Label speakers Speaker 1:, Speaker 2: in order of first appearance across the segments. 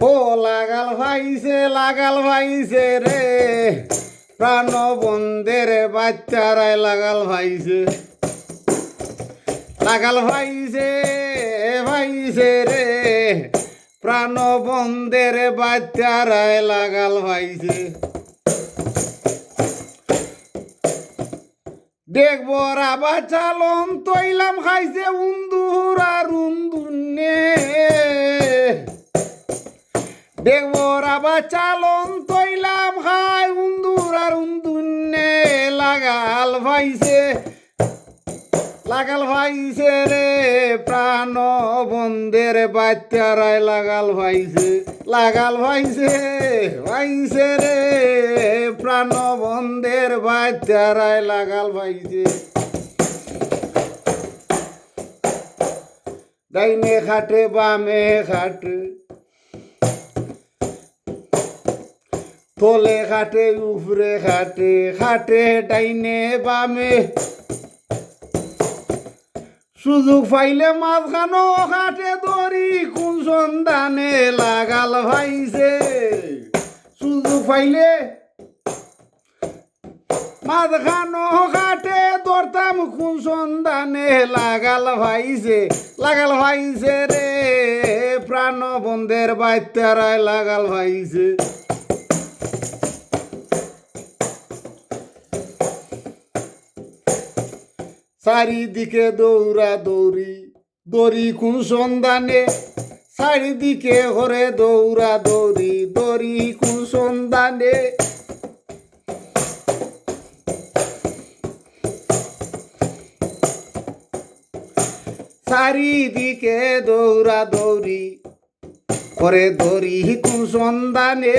Speaker 1: ও লাগাল ভাইছে রে প্রাণ বন্ধের বাচ্চারাই লাগাল ভাইছে ভাইছে রে প্রাণ বন্ধের বাচ্চারাই লাগাল ভাইছে দেখবো রাবা চালন তৈলাম খাইছে উন্দুর আর উন্দুনে দেখবো রাবা চালন তৈলাম খাই উন্দুর আর উন্দুনে লাগাল ভাইছে রে প্রাণ বন্ধের বাচ্চারাই লাগাল ভাইছে রে প্রাণ বন্ধের বাচ্চারাই লাগাল ভাইছে ডাইনে খাটে বামে খাটে তোলে খাটে উপরে খাটে ডাইনে বামে সুযোগ পাইলে মাঝখানো খাটে দড়ি কোন সন্ধানে লাগাল ভাইছে সুযোগ পাইলে মাঝখানো খাটে দৌড়তাম কোন সন্ধানে লাগাল ভাইছে রে প্রাণ বন্ধের বাচ্চারাই লাগাল ভাইছে চারিদিকে দৌড়ি কোন সন্ধানে চারিদিকে ঘরে দৌড়ি কোন সন্ধানে চারিদিকে দৌড়ি করে দৌড়ি কোন সন্ধানে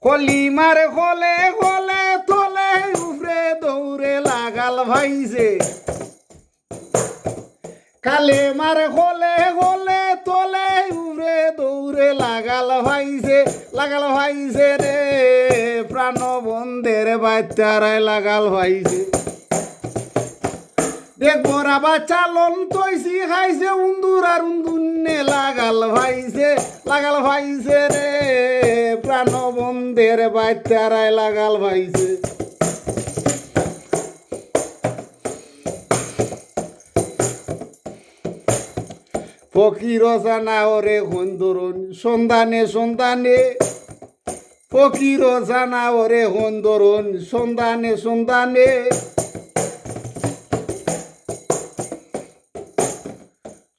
Speaker 1: কলি মারে হলে তোলে উপরে দৌড়ে লাগাল ভাইছে কালে মারে হলে তোলে উপরে দৌড়ে লাগাল ভাইছে রে প্রাণ বন্ধের বাচ্চারাই লাগাল ভাইছে দেখবো রাবা চালন তৈছি খাইছে উন্দুর আর উন্দুনে লাগাল ভাইছে রে প্রাণ বন্ধের বাচ্চারাই লাগাল ভাইছে ফকির জানা ওরে হন্দরন সন্ধানে ফকির জানা ওরে হন্দরন সন্ধানে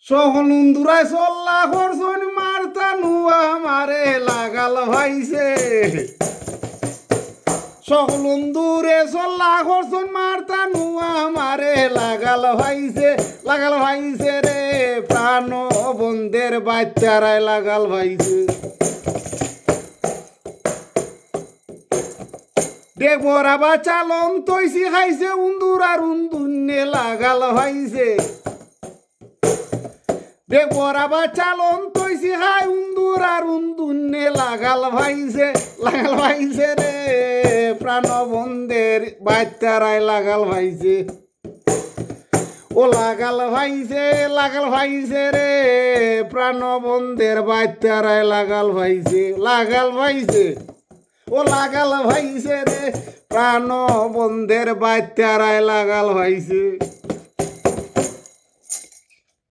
Speaker 1: সহনুন্দুরাই চল্লা করছন মারতা নুয়া মারে লাগাল ভাইছে সকলুন্দুরে চল্লা করছন মারতা নুয়া মারে লাগাল ভাইছে রে প্রাণ বন্ধের বাচ্চারাই লাগাল ভাইছে দেখবো রাবা চালন তৈছি খাইছে উন্দুর আর উন্দুনে লাগাল ভাইছে দেখবো রাবা চালন তৈছি খাই উন্দুর আর উন্দুনে লাগাল ভাইছে রে প্রাণ বন্ধের বাচ্চারাই লাগাল ভাইছে ও লাগাল ভাইছে রে প্রাণ বন্ধের বাচ্চারাই লাগাল ভাইছে ও লাগাল ভাইছে রে প্রাণ বন্ধের বাচ্চারাই লাগাল ভাইছে